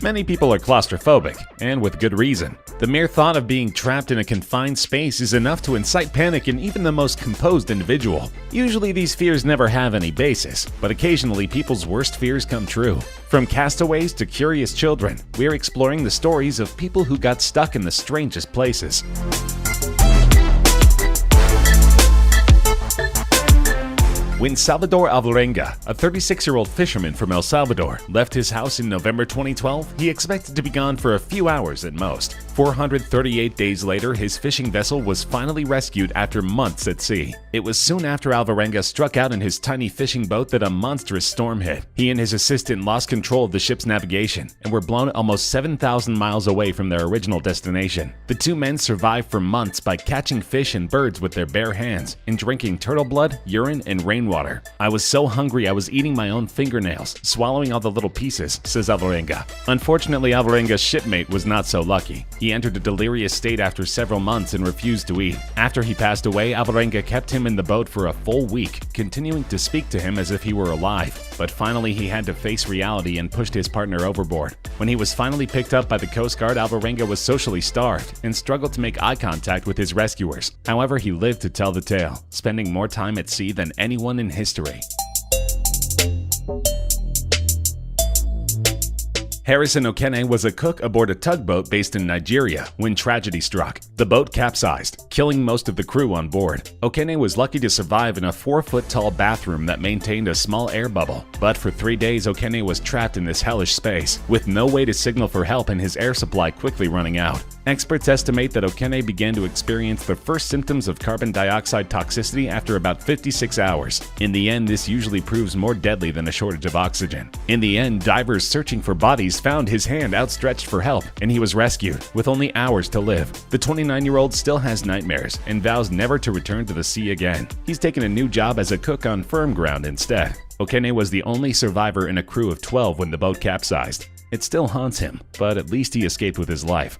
Many people are claustrophobic, and with good reason. The mere thought of being trapped in a confined space is enough to incite panic in even the most composed individual. Usually these fears never have any basis, but occasionally people's worst fears come true. From castaways to curious children, we're exploring the stories of people who got stuck in the strangest places. When Salvador Alvarenga, a 36-year-old fisherman from El Salvador, left his house in November 2012, he expected to be gone for a few hours at most. 438 days later, his fishing vessel was finally rescued after months at sea. It was soon after Alvarenga struck out in his tiny fishing boat that a monstrous storm hit. He and his assistant lost control of the ship's navigation and were blown almost 7,000 miles away from their original destination. The two men survived for months by catching fish and birds with their bare hands and drinking turtle blood, urine, and rainwater. I was so hungry I was eating my own fingernails, swallowing all the little pieces, says Alvarenga. Unfortunately, Alvarenga's shipmate was not so lucky. He entered a delirious state after several months and refused to eat. After he passed away, Alvarenga kept him in the boat for a full week, continuing to speak to him as if he were alive. But finally he had to face reality and pushed his partner overboard. When he was finally picked up by the Coast Guard, Alvarenga was socially starved and struggled to make eye contact with his rescuers. However, he lived to tell the tale, spending more time at sea than anyone in history. Harrison Okene was a cook aboard a tugboat based in Nigeria when tragedy struck. The boat capsized, killing most of the crew on board. Okene was lucky to survive in a 4-foot-tall bathroom that maintained a small air bubble. But for 3 days, Okene was trapped in this hellish space, with no way to signal for help and his air supply quickly running out. Experts estimate that Okene began to experience the first symptoms of carbon dioxide toxicity after about 56 hours. In the end, this usually proves more deadly than a shortage of oxygen. In the end, divers searching for bodies found his hand outstretched for help, and he was rescued, with only hours to live. The 29-year-old still has nightmares and vows never to return to the sea again. He's taken a new job as a cook on firm ground instead. Okene was the only survivor in a crew of 12 when the boat capsized. It still haunts him, but at least he escaped with his life.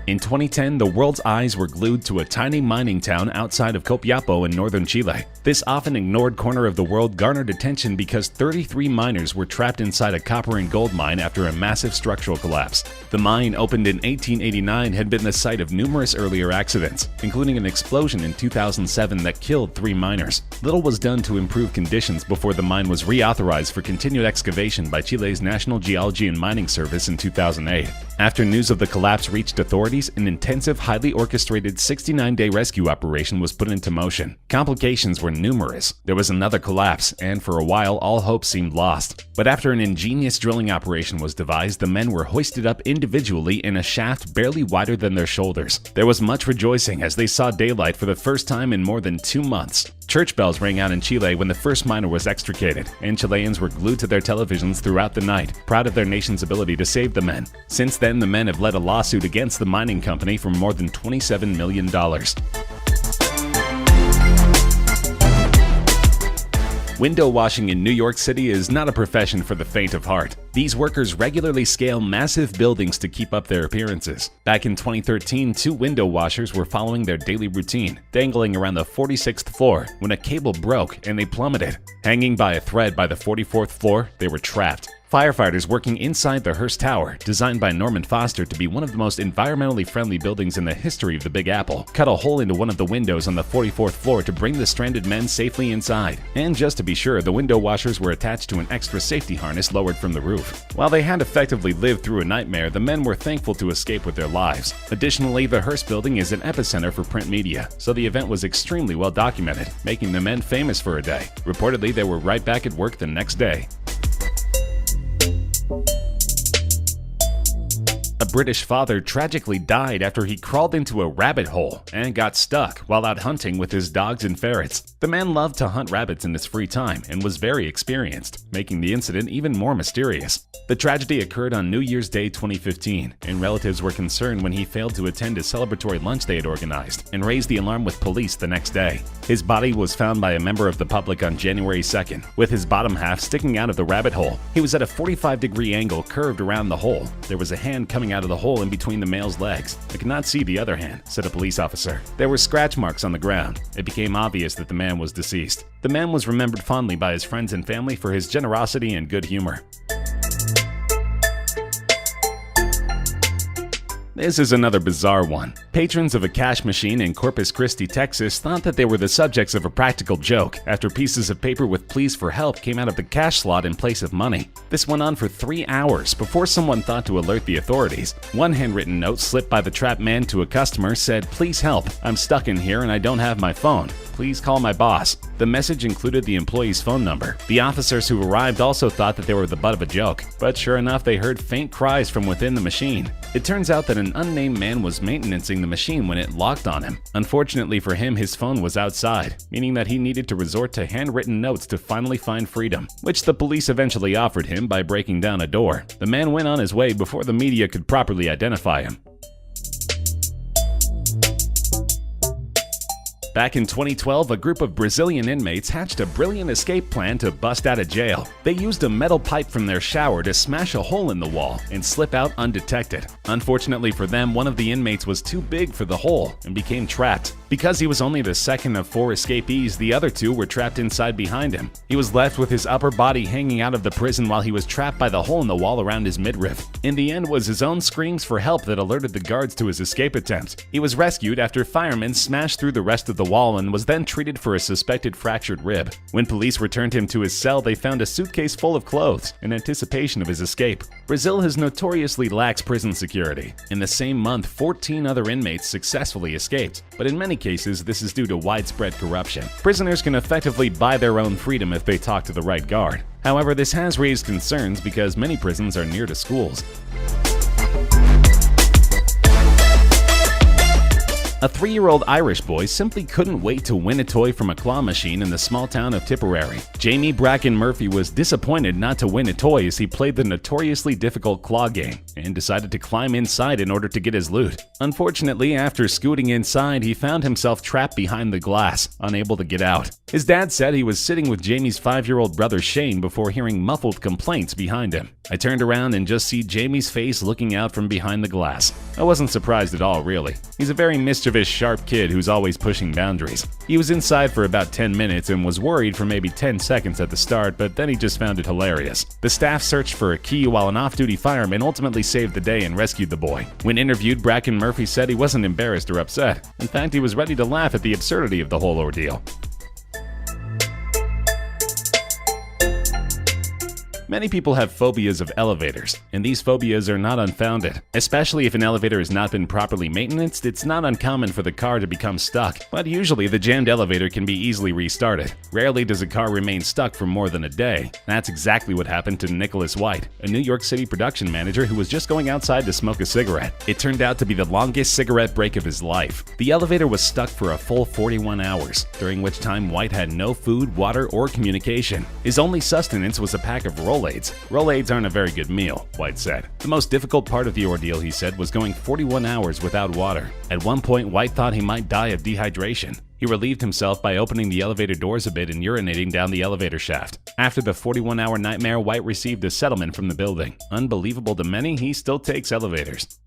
In 2010, the world's eyes were glued to a tiny mining town outside of Copiapo in northern Chile. This often ignored corner of the world garnered attention because 33 miners were trapped inside a copper and gold mine after a massive structural collapse. The mine, opened in 1889, had been the site of numerous earlier accidents, including an explosion in 2007 that killed 3 miners. Little was done to improve conditions before the mine was reauthorized for continued excavation by Chile's National Geology and Mining Service in 2008. After news of the collapse reached authorities, an intensive, highly orchestrated 69-day rescue operation was put into motion. Complications were numerous. There was another collapse, and for a while all hope seemed lost. But after an ingenious drilling operation was devised, the men were hoisted up individually in a shaft barely wider than their shoulders. There was much rejoicing as they saw daylight for the first time in more than 2 months. Church bells rang out in Chile when the first miner was extricated, and Chileans were glued to their televisions throughout the night, proud of their nation's ability to save the men. Since then, the men have led a lawsuit against the mining company for more than $27 million. Window washing in New York City is not a profession for the faint of heart. These workers regularly scale massive buildings to keep up their appearances. Back in 2013, 2 window washers were following their daily routine, dangling around the 46th floor when a cable broke and they plummeted. Hanging by a thread by the 44th floor, they were trapped. Firefighters working inside the Hearst Tower, designed by Norman Foster to be one of the most environmentally friendly buildings in the history of the Big Apple, cut a hole into one of the windows on the 44th floor to bring the stranded men safely inside. And just to be sure, the window washers were attached to an extra safety harness lowered from the roof. While they had effectively lived through a nightmare, the men were thankful to escape with their lives. Additionally, the Hearst building is an epicenter for print media, so the event was extremely well documented, making the men famous for a day. Reportedly, they were right back at work the next day. A British father tragically died after he crawled into a rabbit hole and got stuck while out hunting with his dogs and ferrets. The man loved to hunt rabbits in his free time and was very experienced, making the incident even more mysterious. The tragedy occurred on New Year's Day 2015, and relatives were concerned when he failed to attend a celebratory lunch they had organized and raised the alarm with police the next day. His body was found by a member of the public on January 2nd, with his bottom half sticking out of the rabbit hole. He was at a 45-degree angle curved around the hole. There was a hand coming out out of the hole in between the male's legs. I could not see the other hand, said a police officer. There were scratch marks on the ground. It became obvious that the man was deceased. The man was remembered fondly by his friends and family for his generosity and good humor. This is another bizarre one. Patrons of a cash machine in Corpus Christi, Texas thought that they were the subjects of a practical joke after pieces of paper with pleas for help came out of the cash slot in place of money. This went on for 3 hours before someone thought to alert the authorities. One handwritten note slipped by the trapped man to a customer said, "Please help. I'm stuck in here and I don't have my phone. Please call my boss." The message included the employee's phone number. The officers who arrived also thought that they were the butt of a joke, but sure enough, they heard faint cries from within the machine. It turns out that an unnamed man was maintaining the machine when it locked on him. Unfortunately for him, his phone was outside, meaning that he needed to resort to handwritten notes to finally find freedom, which the police eventually offered him by breaking down a door. The man went on his way before the media could properly identify him. Back in 2012, a group of Brazilian inmates hatched a brilliant escape plan to bust out of jail. They used a metal pipe from their shower to smash a hole in the wall and slip out undetected. Unfortunately for them, one of the inmates was too big for the hole and became trapped. Because he was only the second of 4 escapees, the other 2 were trapped inside behind him. He was left with his upper body hanging out of the prison while he was trapped by the hole in the wall around his midriff. In the end, it was his own screams for help that alerted the guards to his escape attempt. He was rescued after firemen smashed through the rest of the wall and was then treated for a suspected fractured rib. When police returned him to his cell, they found a suitcase full of clothes in anticipation of his escape. Brazil has notoriously lax prison security. In the same month, 14 other inmates successfully escaped, but in many cases, this is due to widespread corruption. Prisoners can effectively buy their own freedom if they talk to the right guard. However, this has raised concerns because many prisons are near to schools. A 3-year-old Irish boy simply couldn't wait to win a toy from a claw machine in the small town of Tipperary. Jamie Bracken Murphy was disappointed not to win a toy as he played the notoriously difficult claw game and decided to climb inside in order to get his loot. Unfortunately, after scooting inside, he found himself trapped behind the glass, unable to get out. His dad said he was sitting with Jamie's 5-year-old brother Shane before hearing muffled complaints behind him. "I turned around and just see Jamie's face looking out from behind the glass. I wasn't surprised at all, really. He's a very mischievous, sharp kid who's always pushing boundaries. He was inside for about 10 minutes and was worried for maybe 10 seconds at the start, but then he just found it hilarious." The staff searched for a key while an off-duty fireman ultimately saved the day and rescued the boy. When interviewed, Bracken Murphy said he wasn't embarrassed or upset. In fact, he was ready to laugh at the absurdity of the whole ordeal. Many people have phobias of elevators, and these phobias are not unfounded. Especially if an elevator has not been properly maintained, it's not uncommon for the car to become stuck, but usually the jammed elevator can be easily restarted. Rarely does a car remain stuck for more than a day. That's exactly what happened to Nicholas White, a New York City production manager who was just going outside to smoke a cigarette. It turned out to be the longest cigarette break of his life. The elevator was stuck for a full 41 hours, during which time White had no food, water, or communication. His only sustenance was a pack of Rolaids. Rolaids aren't a very good meal, White said. The most difficult part of the ordeal, he said, was going 41 hours without water. At one point, White thought he might die of dehydration. He relieved himself by opening the elevator doors a bit and urinating down the elevator shaft. After the 41-hour nightmare, White received a settlement from the building. Unbelievable to many, he still takes elevators.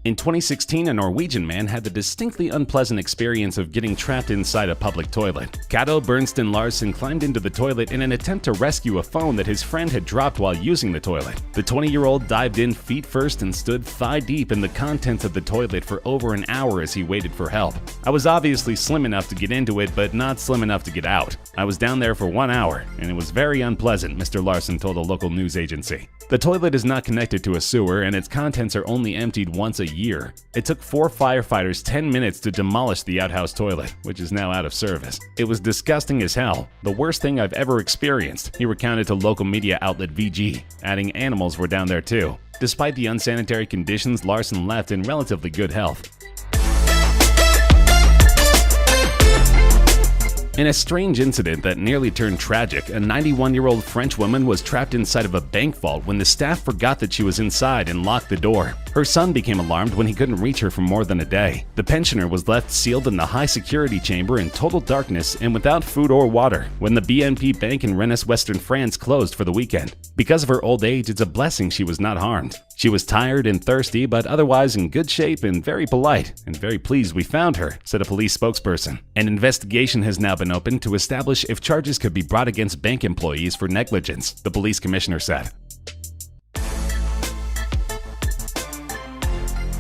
In 2016, a Norwegian man had the distinctly unpleasant experience of getting trapped inside a public toilet. Cato Bernsten Larsen climbed into the toilet in an attempt to rescue a phone that his friend had dropped while using the toilet. The 20-year-old dived in feet first and stood thigh-deep in the contents of the toilet for over an hour as he waited for help. "I was obviously slim enough to get into it, but not slim enough to get out. I was down there for 1 hour, and it was very unpleasant," Mr. Larsen told a local news agency. The toilet is not connected to a sewer, and its contents are only emptied once a year. It took 4 firefighters 10 minutes to demolish the outhouse toilet, which is now out of service. "It was disgusting as hell. The worst thing I've ever experienced," he recounted to local media outlet VG, adding animals were down there too. Despite the unsanitary conditions, Larsen left in relatively good health. In a strange incident that nearly turned tragic, a 91-year-old French woman was trapped inside of a bank vault when the staff forgot that she was inside and locked the door. Her son became alarmed when he couldn't reach her for more than a day. The pensioner was left sealed in the high-security chamber in total darkness and without food or water when the BNP Bank in Rennes, Western France closed for the weekend. Because of her old age, it's a blessing she was not harmed. She was tired and thirsty, but otherwise in good shape and very polite, and very pleased we found her, said a police spokesperson. An investigation has now been opened to establish if charges could be brought against bank employees for negligence, the police commissioner said.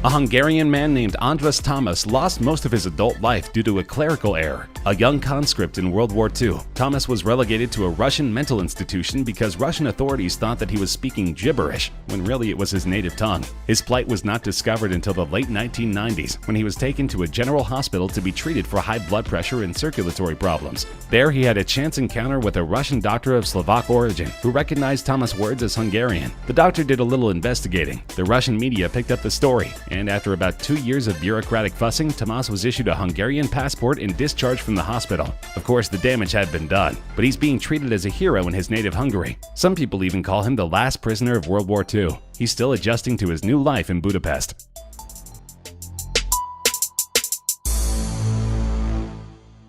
A Hungarian man named András Thomas lost most of his adult life due to a clerical error. A young conscript in World War II, Thomas was relegated to a Russian mental institution because Russian authorities thought that he was speaking gibberish, when really it was his native tongue. His plight was not discovered until the late 1990s, when he was taken to a general hospital to be treated for high blood pressure and circulatory problems. There he had a chance encounter with a Russian doctor of Slovak origin, who recognized Thomas' words as Hungarian. The doctor did a little investigating. The Russian media picked up the story, and after about 2 years of bureaucratic fussing, Tomas was issued a Hungarian passport and discharged from the hospital. Of course, the damage had been done, but he's being treated as a hero in his native Hungary. Some people even call him the last prisoner of World War II. He's still adjusting to his new life in Budapest.